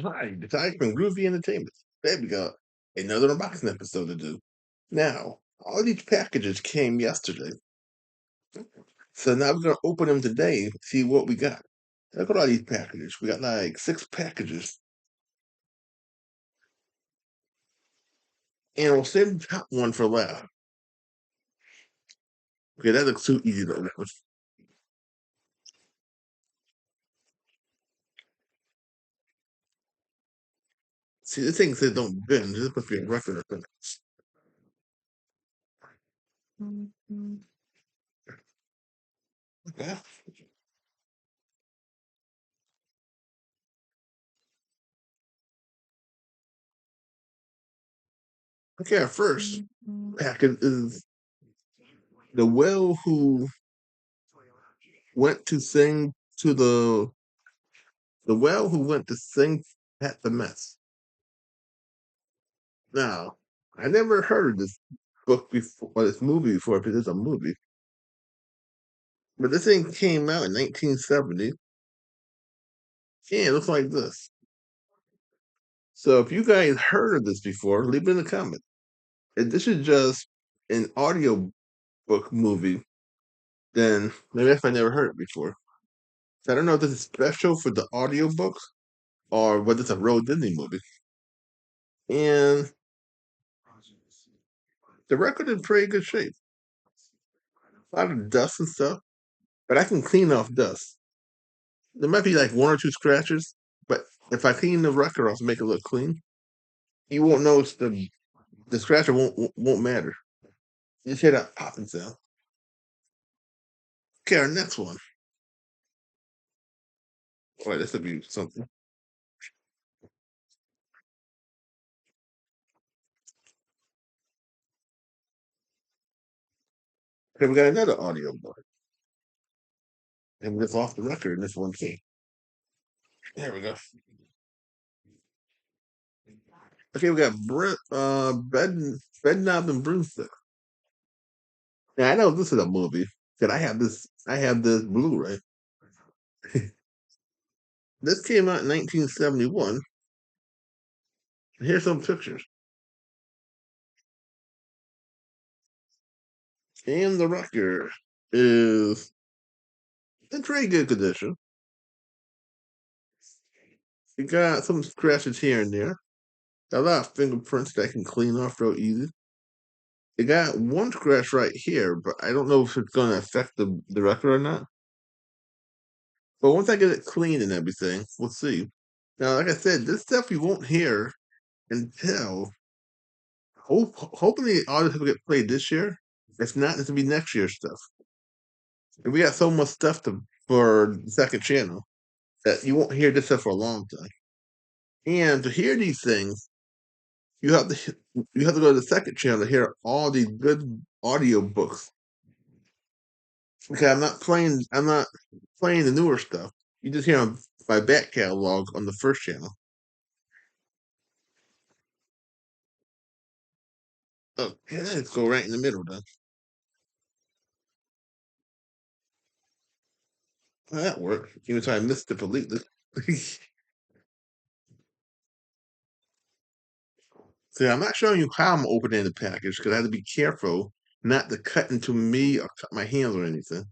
Hi, the Ty from Groovy Entertainment. There we go. Another unboxing episode to do. Now, all these packages came yesterday. So now we're gonna open them today, see what we got. Look at all these packages. We got like 6 packages. And we'll save the top one for last. Okay, that looks too easy to open. See, this thing says don't bend. This must be a record thing. Okay. Okay, our first package is the whale who went to sing to the whale who went to sing at the mess. Now, I never heard of this book before, or this movie before, because it's a movie. But this thing came out in 1970. Yeah, it looks like this. So if you guys heard of this before, leave it in the comments. If this is just an audio book movie, then maybe if I never heard it before. So I don't know if this is special for the audio books or whether it's a real Disney movie. And the record is in pretty good shape. A lot of dust and stuff, but I can clean off dust. There might be like one or two scratches, but if I clean the record off and make it look clean, you won't notice the scratcher won't matter. You just hear that popping sound. Okay, our next one. Boy, this would be something. Okay, we got another audio book. And it's off the record in this one too. There we go. Okay, we got bed knob and broomstick. Now I know this is a movie. Cause I have this Blu-ray. This came out in 1971. Here's some pictures. And the record is in pretty good condition. You got some scratches here and there. A lot of fingerprints that I can clean off real easy. It got one scratch right here, but I don't know if it's going to affect the record or not. But once I get it clean and everything, we'll see. Now, like I said, this stuff you won't hear until hopefully all this will get played this year. If not, this will be next year's stuff. And we got so much stuff for the second channel that you won't hear this stuff for a long time. And to hear these things, you have to go to the second channel to hear all these good audio books. Okay, I'm not playing the newer stuff. You just hear my back catalog on the first channel. Okay, let's go right in the middle then. Well, that worked. Even though I missed it completely. See, I'm not showing you how I'm opening the package because I have to be careful not to cut into me or cut my hands or anything.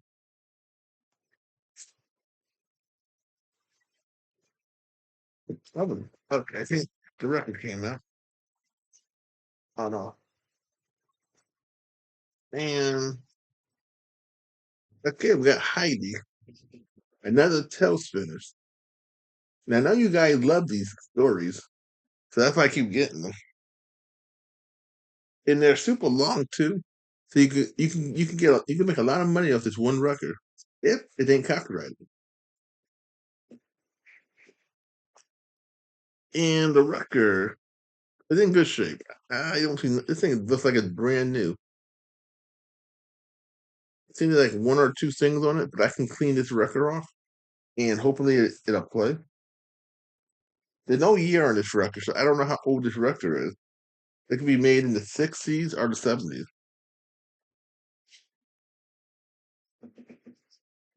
Okay, I think the record came out. Oh no. And okay, we got Heidi, another tail spinners. Now I know you guys love these stories, so that's why I keep getting them. And they're super long too. So you can make a lot of money off this one record if it ain't copyrighted. And the record is in good shape. I don't see this thing looks like it's brand new. It seems like one or two things on it, but I can clean this record off and hopefully it'll play. There's no year on this record, so I don't know how old this record is. It could be made in the 60s or the 70s.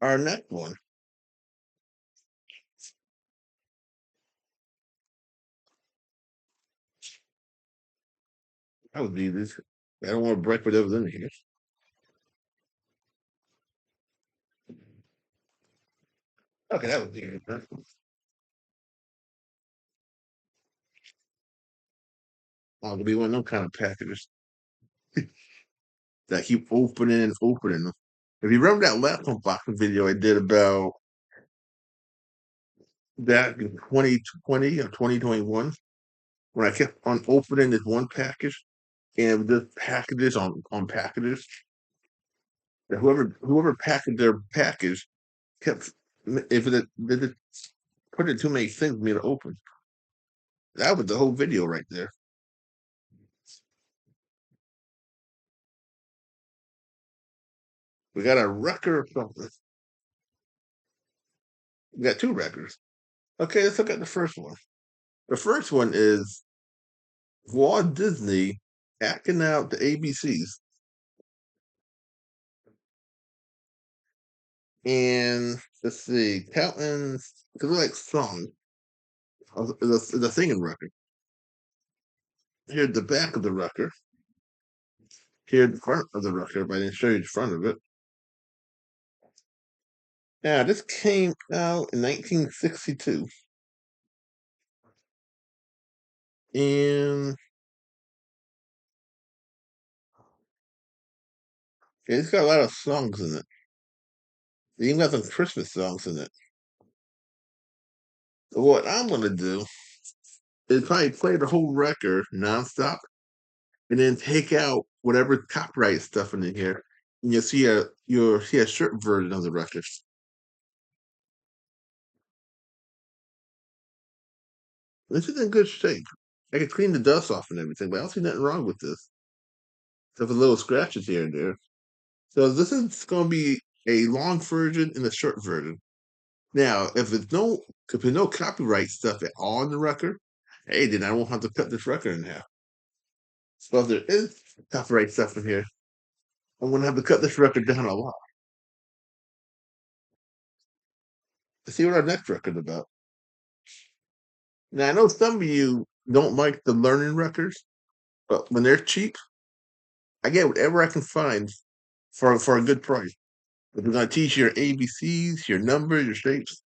Our next one I would do this. I don't want to break whatever's in here. Okay, that would be good. Oh, to be one of them kind of packages that keep opening and opening them. If you remember that last unboxing video I did about that in 2020 or 2021, when I kept on opening this one package and just packages on packages, that whoever packaged their package kept if it put in too many things for me to open. That was the whole video right there. We got a record or something. We got two records. Okay, let's look at the first one. The first one is Walt Disney acting out the ABCs. And let's see, counting, because they're like songs. The singing record. Here's the back of the record. Here's the front of the record, but I didn't show you the front of it. Now, this came out in 1962. And it's got a lot of songs in it. It even got some Christmas songs in it. So what I'm going to do is probably play the whole record nonstop and then take out whatever copyright stuff in here. And you'll see a short version of the record. This is in good shape. I can clean the dust off and everything, but I don't see nothing wrong with this. Except for little scratches here and there. So this is going to be a long version and a short version. Now, if there's no copyright stuff at all in the record, hey, then I won't have to cut this record in half. So if there is copyright stuff in here, I'm going to have to cut this record down a lot. Let's see what our next record's about. Now, I know some of you don't like the learning records, but when they're cheap, I get whatever I can find for a good price. If we're going to teach you your ABCs, your numbers, your shapes,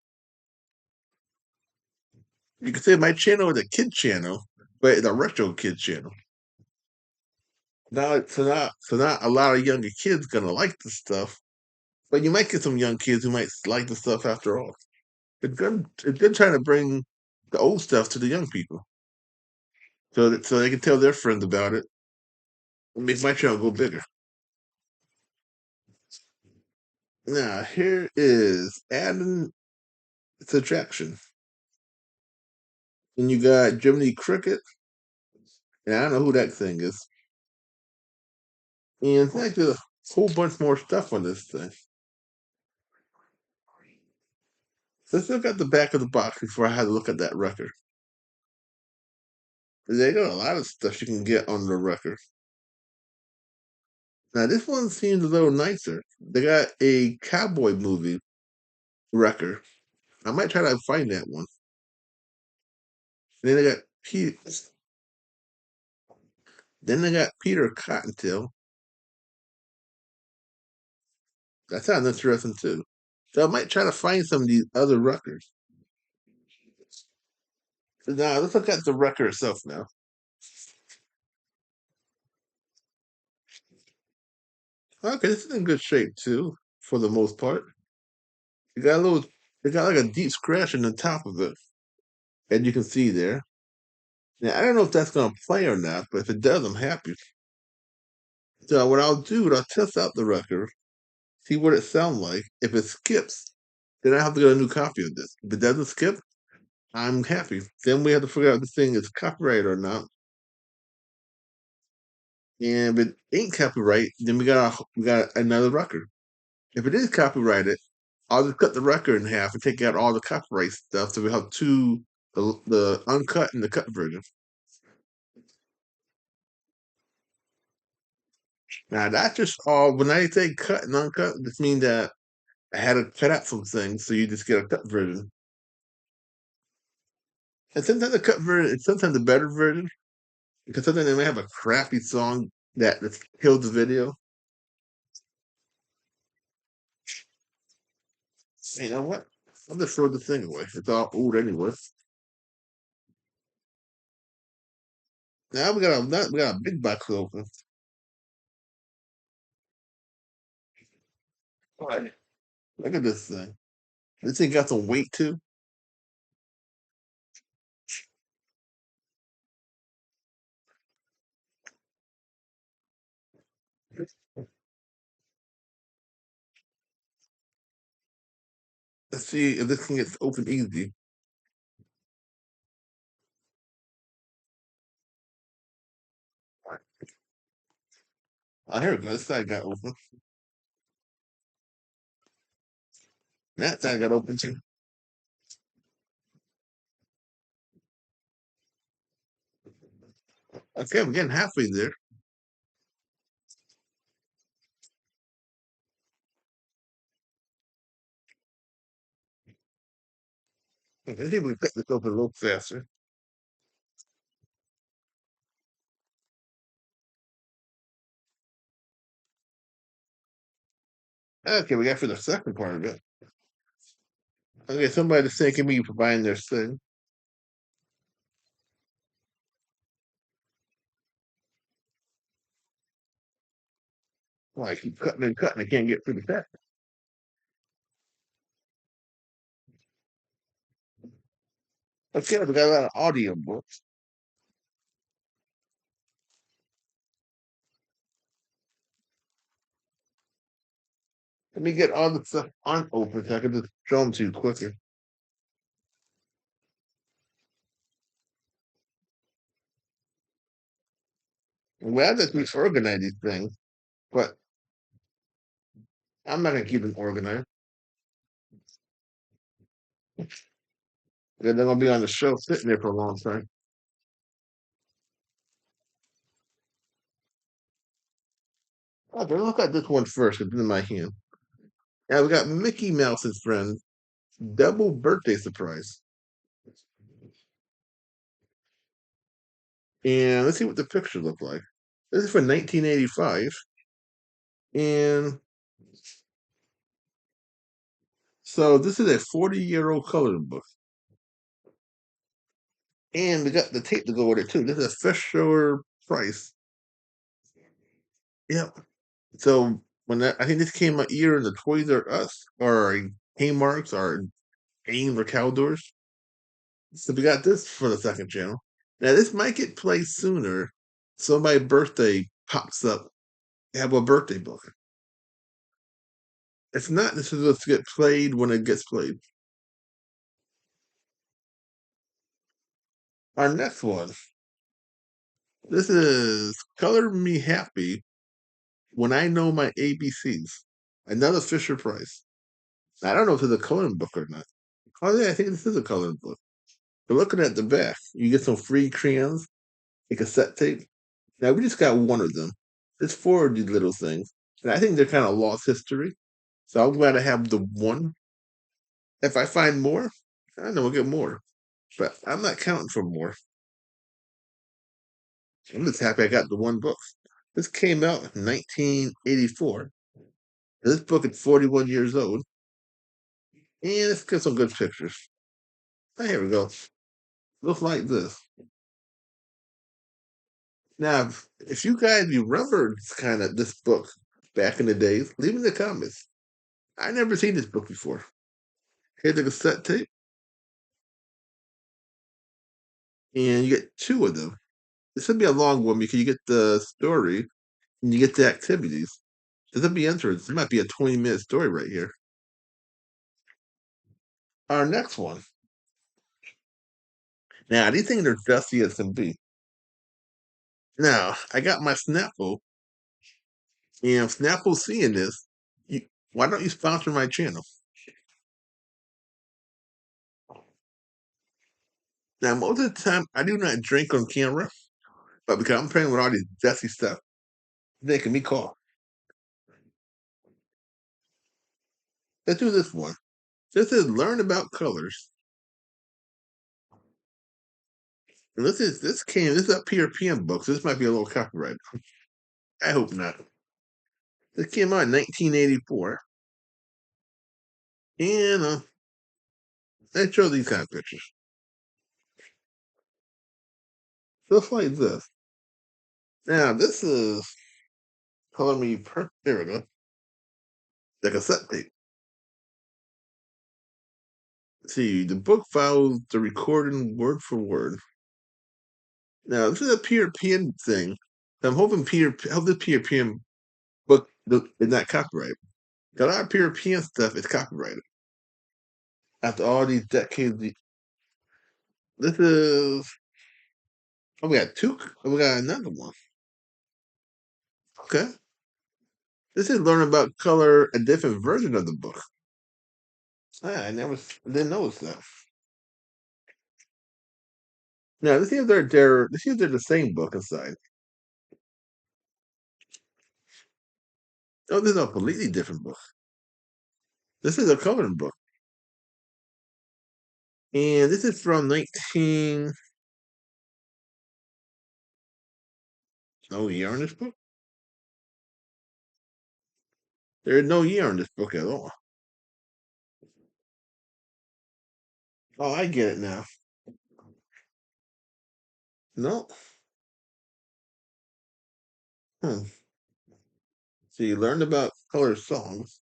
you can say my channel is a kid channel, but it's a retro kid channel. So not a lot of younger kids gonna like this stuff, but you might get some young kids who might like the stuff after all. It's good trying to bring the old stuff to the young people, so they can tell their friends about it and make my channel go bigger. Now here is adding subtraction, and you got Jiminy Cricket, and I don't know who that thing is, and it's like a whole bunch more stuff on this thing. Let's look at the back of the box before I had to look at that record. They got a lot of stuff you can get on the record. Now this one seems a little nicer. They got a cowboy movie record. I might try to find that one. And then they got Peter Cottontail. That sounds interesting too. So I might try to find some of these other records. Now let's look at the record itself now. Okay, this is in good shape too, for the most part. It got a little it got like a deep scratch in the top of it. And you can see there. Now I don't know if that's gonna play or not, but if it does, I'm happy. So what I'll do is I'll test out the record, see what it sounds like. If it skips, then I have to get a new copy of this. If it doesn't skip, I'm happy. Then we have to figure out if this thing is copyrighted or not. And if it ain't copyright, then we got another record. If it is copyrighted, I'll just cut the record in half and take out all the copyright stuff, so we have two the uncut and the cut version. Now that's just all. When I say cut and uncut, this means that I had to cut out some things, so you just get a cut version. And sometimes the cut version is sometimes the better version, Because sometimes they may have a crappy song that kills the video. You know what? I'll just throw the thing away. It's all old anyway. Now we got a big box to open. All right. Look at this thing. This thing got some weight too. Let's see if this thing gets open easy. Oh, here we go. This side got open. That side got open too. Okay, we're getting halfway there. Okay, let's see if we can pick this open a little faster. Okay, we got for the second part of it. Okay, somebody's thanking me for buying their thing. Well, I keep cutting and cutting. I can't get through the text. Okay, we got a lot of audio books. Let me get all the stuff unopened so I can just show them to you quicker. Well, I just need to organize these things, but I'm not gonna keep them organized. They're gonna be on the shelf sitting there for a long time. Okay, look at this one first. It's in my hand. Yeah, we got Mickey Mouse's friend, double birthday surprise. And let's see what the picture looked like. This is for 1985. And so this is a 40-year-old coloring book. And we got the tape to go with it too. This is a Fisher Price. Yep. So I think this came out either in the Toys R Us or Kmart's or Ames or Caldors. So we got this for the second channel. Now this might get played sooner. Somebody's birthday pops up. They have a birthday book. It's not this is supposed to get played when it gets played. Our next one. This is Color Me Happy When I Know My ABCs. Another Fisher Price. I don't know if it's a coloring book or not. Oh yeah, I think this is a coloring book. But looking at the back, you get some free crayons, a cassette tape. Now we just got one of them. There's four of these little things. And I think they're kind of lost history. So I'm glad I have the one. If I find more, I know we'll get more. But I'm not counting for more. I'm just happy I got the one book. This came out in 1984. This book is 41 years old. And it's got some good pictures. Oh, here we go. Looks like this. Now, if you guys remember this book back in the days, leave in the comments. I never seen this book before. Here's the cassette tape, and you get two of them. This would be a long one because you get the story and you get the activities. This would be interesting. This might be a 20-minute story right here. Our next one. Now, these things are dusty as can be. Now, I got my Snapple, and if Snapple's seeing this, why don't you sponsor my channel? Now, most of the time, I do not drink on camera, but because I'm playing with all this dusty stuff, it's making me cough. Let's do this one. This is Learn About Colors. And this is a European book, so this might be a little copyright. I hope not. This came out in 1984, and I show these kind of pictures. Just like this. Now, this is Color Me Perfect. There we go. The cassette tape. See, the book follows the recording word for word. Now, this is a European thing. I'm hoping hope this European book is not copyrighted. A lot of European stuff is copyrighted. After all these decades, this is. Oh, we got two. We got another one. Okay. This is learn about color, a different version of the book. Ah, didn't notice that. Now, this seems they're the same book inside. Oh, this is a completely different book. This is a coloring book. And this is from 19. No year on this book? There is no year on this book at all. Oh, I get it now. No. Hmm. So you learned about color songs.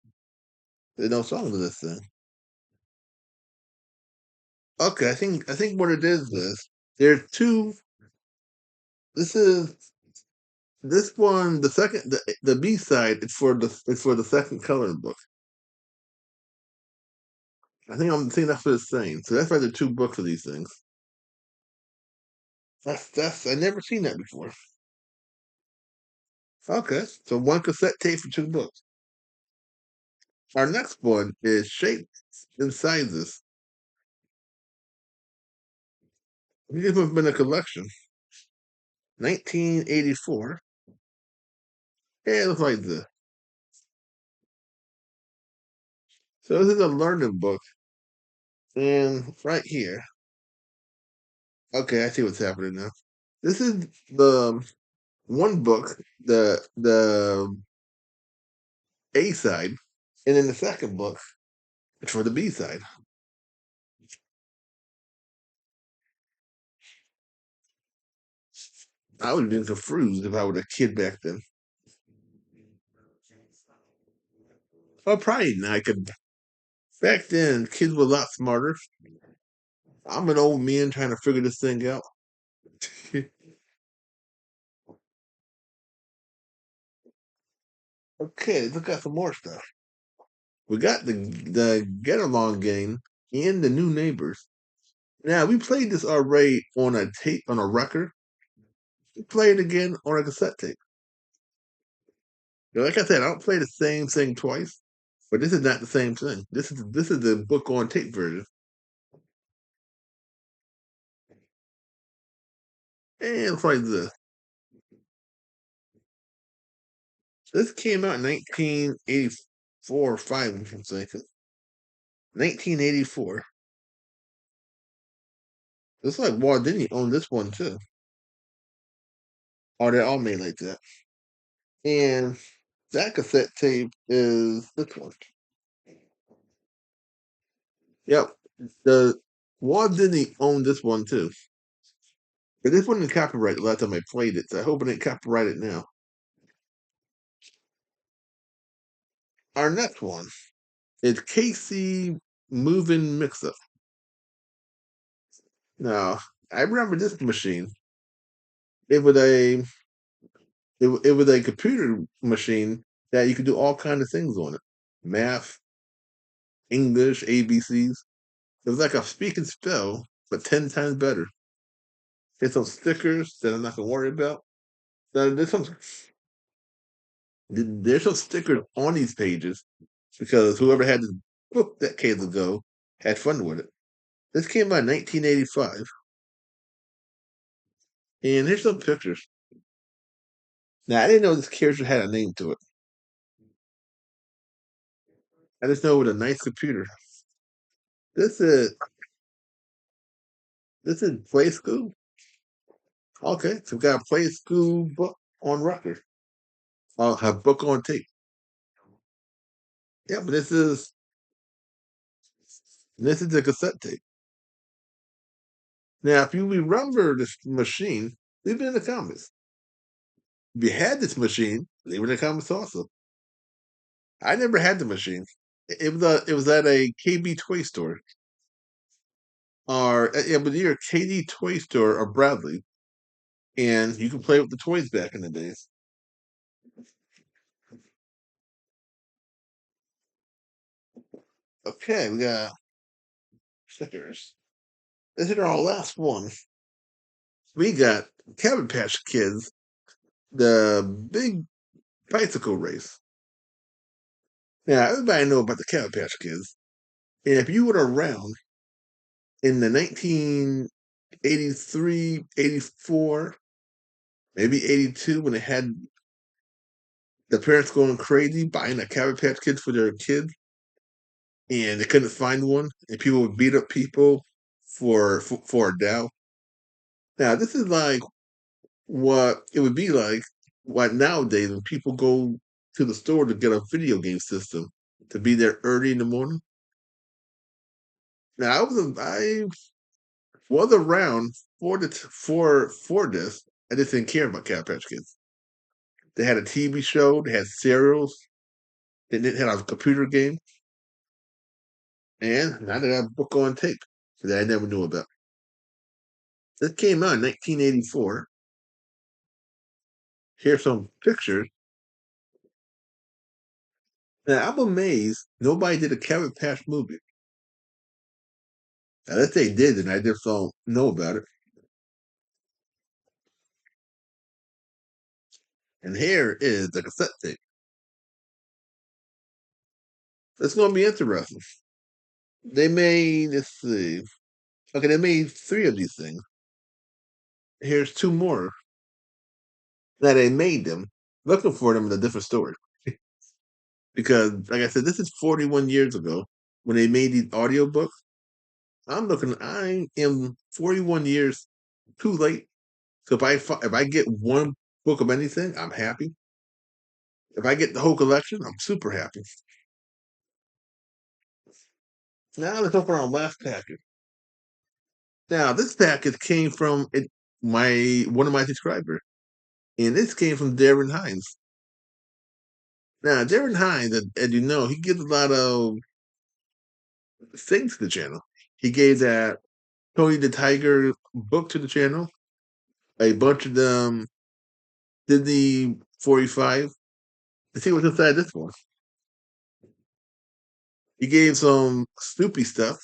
There's no songs in this thing. Okay, I think what it is there's two. This is this one. The B side. It's for the second coloring book. I think that's what it's saying. So that's why there are two books of these things. That's I never seen that before. Okay, so one cassette tape for two books. Our next one is Shapes and Sizes. This one's been a collection. 1984. Yeah, it looks like this. So this is a learning book, and right here. Okay, I see what's happening now. This is the one book, the A side, and then the second book is for the B side. I would have been confused if I was a kid back then. Well, probably not. I could. Back then, kids were a lot smarter. I'm an old man trying to figure this thing out. Okay, let's look at some more stuff. We got the Get Along game and the New Neighbors. Now we played this already on a tape on a record. We play it again on a cassette tape. Now, like I said, I don't play the same thing twice, but this is not the same thing. This is the book on tape version. And it's like this. This came out in 1984 or 5, if I'm thinking. 1984. It's like Walt Disney owned this one too. Or they're all made like that. And that cassette tape is this one. Yep. The Walt Disney owned this one too. But this wasn't copyrighted last time I played it, so I hope it ain't copyrighted now. Our next one is KC Moving Mixer. Now, I remember this machine. It was a it was a computer machine that you could do all kind of things on it. Math, English, ABCs. It was like a speak and spell, but 10 times better. There's some stickers that I'm not gonna worry about. Now, there's some stickers on these pages because whoever had this book decades ago had fun with it. This came out in 1985, and here's some pictures. Now, I didn't know this character had a name to it. I just know it was a nice computer. This is this is Play School. Okay, so we got a play school book on record. I'll have book on tape. Yeah, but this is a cassette tape. Now, if you remember this machine, leave it in the comments. If you had this machine, leave it in the comments also. I never had the machine. It was at a KB toy store, or it was either KD toy store or Bradley, and you could play with the toys back in the days. Okay, we got stickers. This is our last one. We got Cabin Patch Kids, the big bicycle race. Now, everybody know about the Cabin Patch Kids, and if you were around in the 1983, 84, maybe 82, when they had the parents going crazy buying a Cabbage Patch Kids for their kids, and they couldn't find one, and people would beat up people for a doll. Now, this is like what it would be like what nowadays when people go to the store to get a video game system to be there early in the morning. Now, I was around for this. I just didn't care about Cabbage Patch Kids. They had a TV show. They had cereals. They didn't have a computer game. And now they got a book on tape that I never knew about. This came out in 1984. Here's some pictures. Now, I'm amazed nobody did a Cabbage Patch movie. Unless they did, and I just don't know about it. And here is the cassette tape. It's going to be interesting. Let's see. Okay, they made three of these things. Here's two more. Now, they made them. Looking for them in a different story. Because, like I said, this is 41 years ago when they made these audiobooks. I am 41 years too late. So if I get one book of anything, I'm happy. If I get the whole collection, I'm super happy. Now let's open our last package. Now this package came from my one of my subscribers, and this came from Darren Hines. Now Darren Hines, as you know, he gives a lot of things to the channel. He gave that Tony the Tiger book to the channel, a bunch of them Disney 45. Let's see what's inside this one. He gave some Snoopy stuff.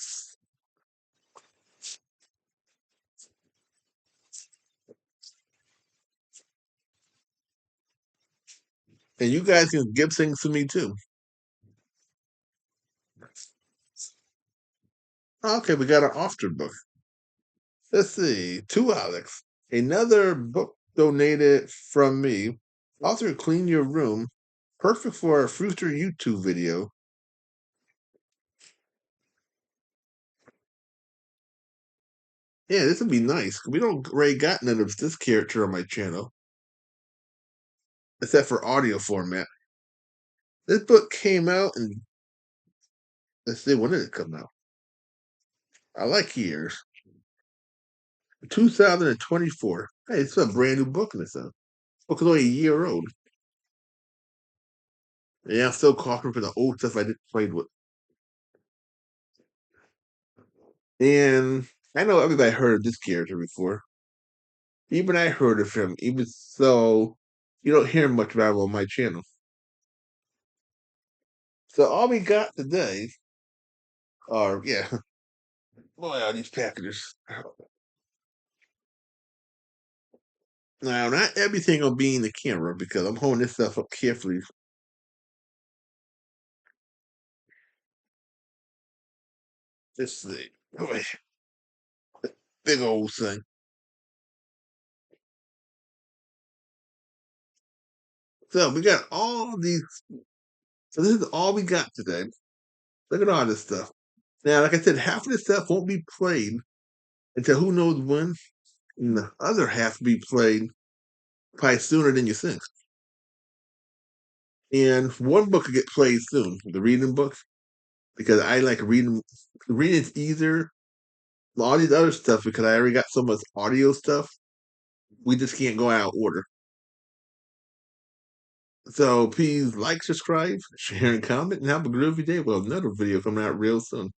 And you guys can give things to me too. Okay, we got an Ofter book. Let's see. To Alex. Another book donated from me. Author Clean Your Room. Perfect for a future YouTube video. Yeah, this would be nice. We don't already got none of this character on my channel, except for audio format. This book came out and let's see, when did it come out? I like years. 2024. Hey, it's a brand new book in this. Book is only a year old. Yeah, I'm still coughing for the old stuff I didn't played with. And I know everybody heard of this character before. Even I heard of him, even so you don't hear much about him on my channel. So all we got today are boy, all these packages. Now not everything will be in the camera because I'm holding this stuff up carefully. Let's see. Boy, big old thing. So we got all these. So this is all we got today. Look at all this stuff. Now, like I said, half of this stuff won't be played until who knows when. and the other half will be played probably sooner than you think. And one book will get played soon, the reading book, because I like reading. Reading's easier. All these other stuff, because I already got so much audio stuff, we just can't go out of order. So please like, subscribe, share, and comment, and have a groovy day. Well, another video coming out real soon.